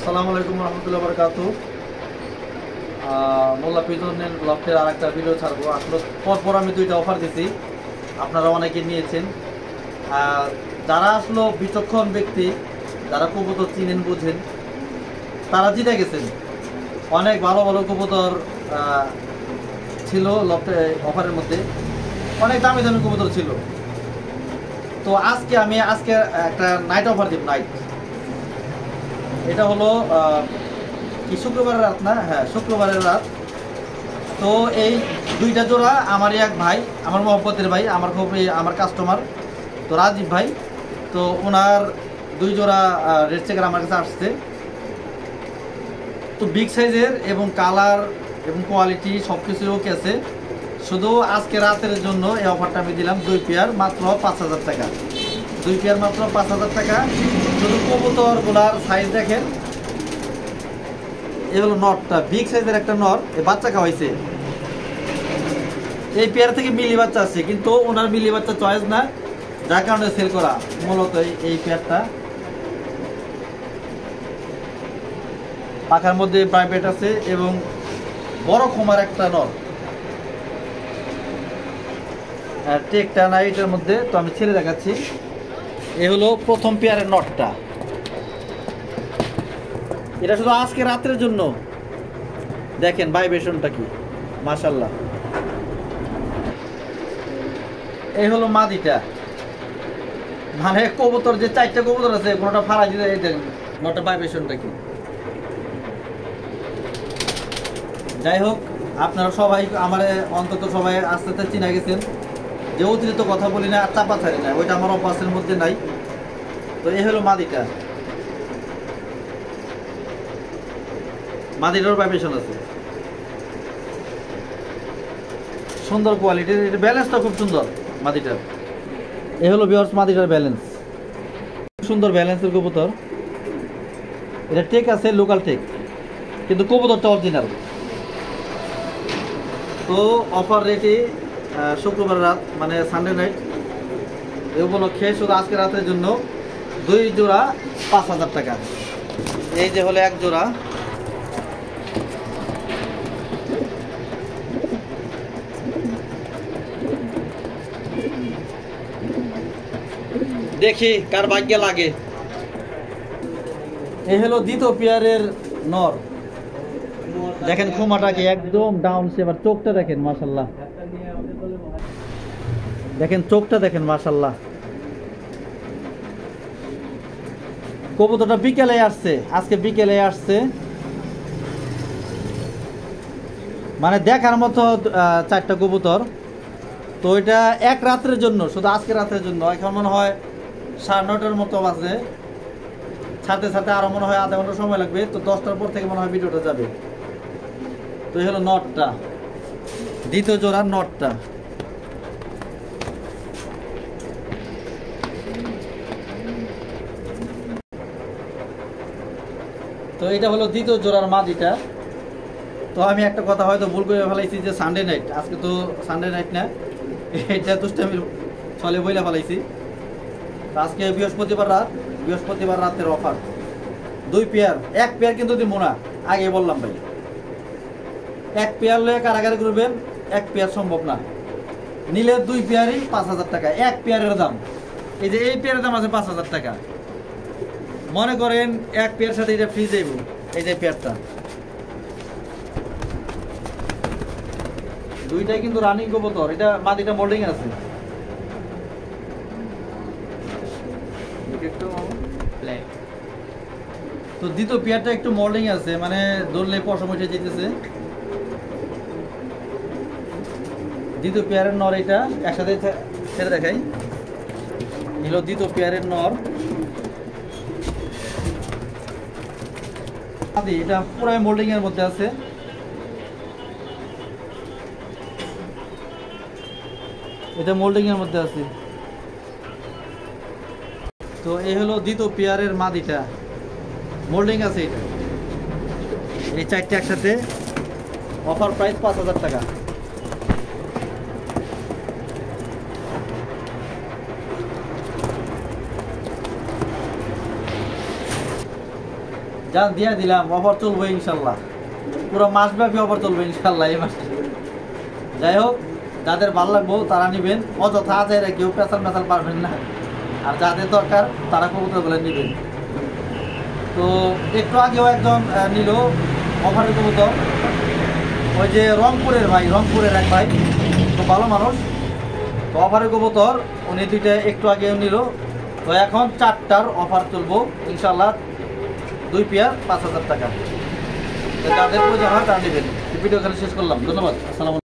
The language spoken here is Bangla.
আসসালামু আলাইকুম রহমতুল্লাহ বারাকাতুহু। মোল্লা পিজনের ব্লগের আর একটা ভিডিও ছাড়বো। আসলে পরপর আমি দুইটা অফার দিছি, আপনারা অনেকে নিয়েছেন। যারা আসলে বিচক্ষণ ব্যক্তি, যারা কবুতর চিনেন বুঝেন, তারা জিতে গেছেন। অনেক ভালো ভালো কবুতর ছিল লফটে অফারের মধ্যে, অনেক দামি দামি কবুতর ছিল। তো আজকে একটা নাইট অফার দিব। নাইট এটা হলো কি শুক্রবারের রাত না? হ্যাঁ, শুক্রবারের রাত। তো এই দুইটা জোড়া আমারই এক ভাই, আমার মহব্বতের ভাই, আমার কাস্টমার তো রাজীব ভাই। তো ওনার দুই জোড়া রেড চেকার আমার কাছে আসছে। তো বিগ সাইজের এবং কালার এবং কোয়ালিটি সব কিছু ওকে আছে। শুধু আজকে রাতের জন্য এই অফারটা আমি দিলাম। 2 পেয়ার মাত্র 5,000 টাকা। 2 পেয়ার মাত্র 5,000 টাকা। শুধু কবুতরগুলার সাইজ দেখেন। এ হলো নটটা, বিগ সাইজের একটা নর, বাচ্চা খাওয়াইছে। এই পেয়ার থেকে মিলি বাচ্চা আছে, কিন্তু ওনার মিলি বাচ্চা চয়েস না, যার কারণে সেল করা মূলত এই পেয়ারটা। পাখার মধ্যে প্রাইভেট আছে এবং বড় খোমার একটা নর, টেকটা নাই এটার মধ্যে। তো আমি ছেড়ে দেখাচ্ছি। এ হলো প্রথম পেয়ারের নটটা। এটা শুধু আজকে রাতের জন্য। দেখেন ভাইব্রেশনটা কি, মাশাআল্লাহ। এই হলো মাদিটা, মানে কবুতর যে 4টা কবুতর আছে কোনোটা ফাড়া দিতে। এই দেখেন নটটা ভাইব্রেশনটা কি। যাই হোক, আপনারা সবাই আমার অন্তত সবাই আস্তে আস্তে চিনা গেছেন যে অতিরিক্ত কথা বলি না আর চাপা ছাড়ি না, ওইটা আমার অভ্যাসের মধ্যে নাই। তো এই হলো মাদিটা, মাদিটার ভাইব্রেশন আছে, সুন্দর কোয়ালিটির। এটা ব্যালেন্সটা খুব সুন্দর মাদিটার। এই হলো ভিউয়ার্স মাদিটার ব্যালেন্স, সুন্দর ব্যালেন্সের কবুতর। এটা টেক আছে, লোকাল টেক, কিন্তু কবুতরটা অরিজিনাল। তো অফার রেটে শুক্রবার রাত মানে সানডে নাইট এই উপলক্ষে শুধু আজকে রাতের জন্য 2 জোড়া 5,000 টাকা। এই যে হলো এক জোড়া, দেখি কার ভাগ্যে লাগে। এই হলো দ্বিতীয় পেয়ারের নর। দেখেন খুমাটাকে একদম ডাউন শেপার, চোখটা দেখেন মাশাআল্লাহ। দেখেন চোখটা দেখেন মাশাআল্লাহ। কবুতরটা বিকেলে আসছে, আজকে বিকেলে আসছে, মানে দেখার মতো 4টা কবুতর। তো এটা এক রাতের জন্য, শুধু আজকে রাতের জন্য। এখন মনে হয় 9:30 মতো বাজে, সাথে সাথে আরো মনে হয় আধা ঘন্টা সময় লাগবে। তো 10টার পর থেকে মনে হয় ভিডিওটা যাবে। তো এই হলো নটটা, দ্বিতীয় জোড়ার নটটা। তো এটা হলো দ্বিতীয় জোড়ার মাদিটা। তো আমি একটা কথা হয়তো ভুল করে ফেলাইছি যে সানডে নাইট, আজকে তো সানডে নাইট না, এটা দুষ্টামির ছলে বইলা ফেলাইছি। আজকে বৃহস্পতিবার রাতের অফার 2 পেয়ার। 1 পেয়ার কিন্তু দিব না, আগে বললাম ভাই। 1 পেয়ার লয়ে কারাগারে করবেন, 1 পেয়ার সম্ভব না। নিলে 2 পেয়ারই 5,000 টাকা। 1 পেয়ারের দাম, এই যে এই পেয়ারের দাম আছে 5,000 টাকা। মনে করেন 1 পেয়ার সাথে এটা ফ্রি যাইব। এই যে পেয়ারটা, দুইটাই কিন্তু রানিং কবুতর। এটা মাদিটা মোল্ডিং আছে, তো দ্বিতীয় পেয়ারটা একটু মোল্ডিং আছে, মানে ধরলে পশম উঠে যেতেছে। দ্বিতীয় পেয়ারের নর এটা, একসাথে ছেড়ে দেখাই। নিল দ্বিতীয় পেয়ারের নর। এটা পুরাই মোল্ডিং এর মধ্যে আছে। এটা মোল্ডিং এর মধ্যে আছে। তো এই হলো দ্বিতীয় পেয়ারের মাদিটা, মোল্ডিং আছে। এটা এই 4টা একসাথে, অফার প্রাইস 5,000 টাকা। যান দিয়ে দিলাম, অফার চলবো ইনশাল্লাহ, পুরো মাসব্যাপী অফার চলবে ইনশাল্লাহ এই মাসে। যাই হোক, যাদের ভালো লাগবো তারা নেবেন, অযথা আছে কেউ পেঁচাল মেচাল পারবেন না, আর যাদের দরকার তারা কবুতর বলে নেবেন। তো একটু আগেও একজন নিল অফারের কবুতর, ওই যে রংপুরের ভাই, রংপুরের এক ভাই, খুব ভালো মানুষ। তো অফারের কবুতর উনি দুইটা একটু আগেও নিল। তো এখন 4টার অফার চলবো ইনশাল্লাহ, 2 পেয়ার 5,000 টাকা। যাদের প্রয়োজন হয় তারা নেবেন। ভিডিও এখানে শেষ করলাম, ধন্যবাদ, আসসালামু আলাইকুম।